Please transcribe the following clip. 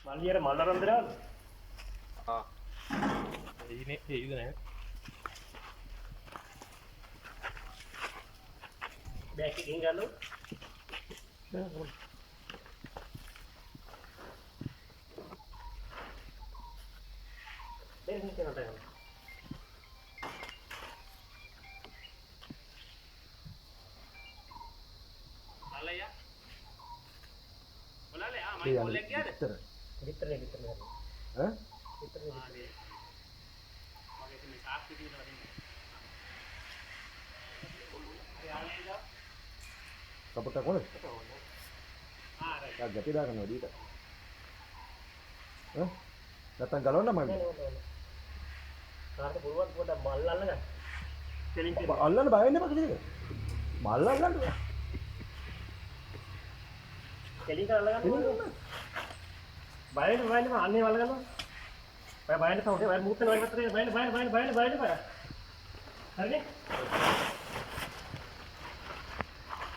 මල්ලියට මල් අරන් දෙනවද? ආ එයිනේ එයිද නැහැ බෑග් එකකින් ගන්නකො. දෙන්න කෙනට යන්න. මල්ලయ్య. මොලාලේ මම කොල්ලෙක් ගියාද? විතර ඈ? විතර මගේ මේ සාක්ෂි දීලා දෙන්න. හරි ආන්නේ දා. Kapag ako na. right. Kagapila ka na dito. Huh? Natanggalan naman. කාට පුළුවන් පොඩක් මල් අල්ලගන්න. කෙලින් කෙලින්. අල්ලන්න බය වෙන්න එපා කිසිද? මල් අල්ලන්න. කෙලින් කරලා අල්ලගන්න. බය වෙන්න අන්නේ වල ගන්නවා. බය බයන්න තමයි. බය මුත් වෙනවා ඉවත් කරේ. බයන්න. හරිනේ?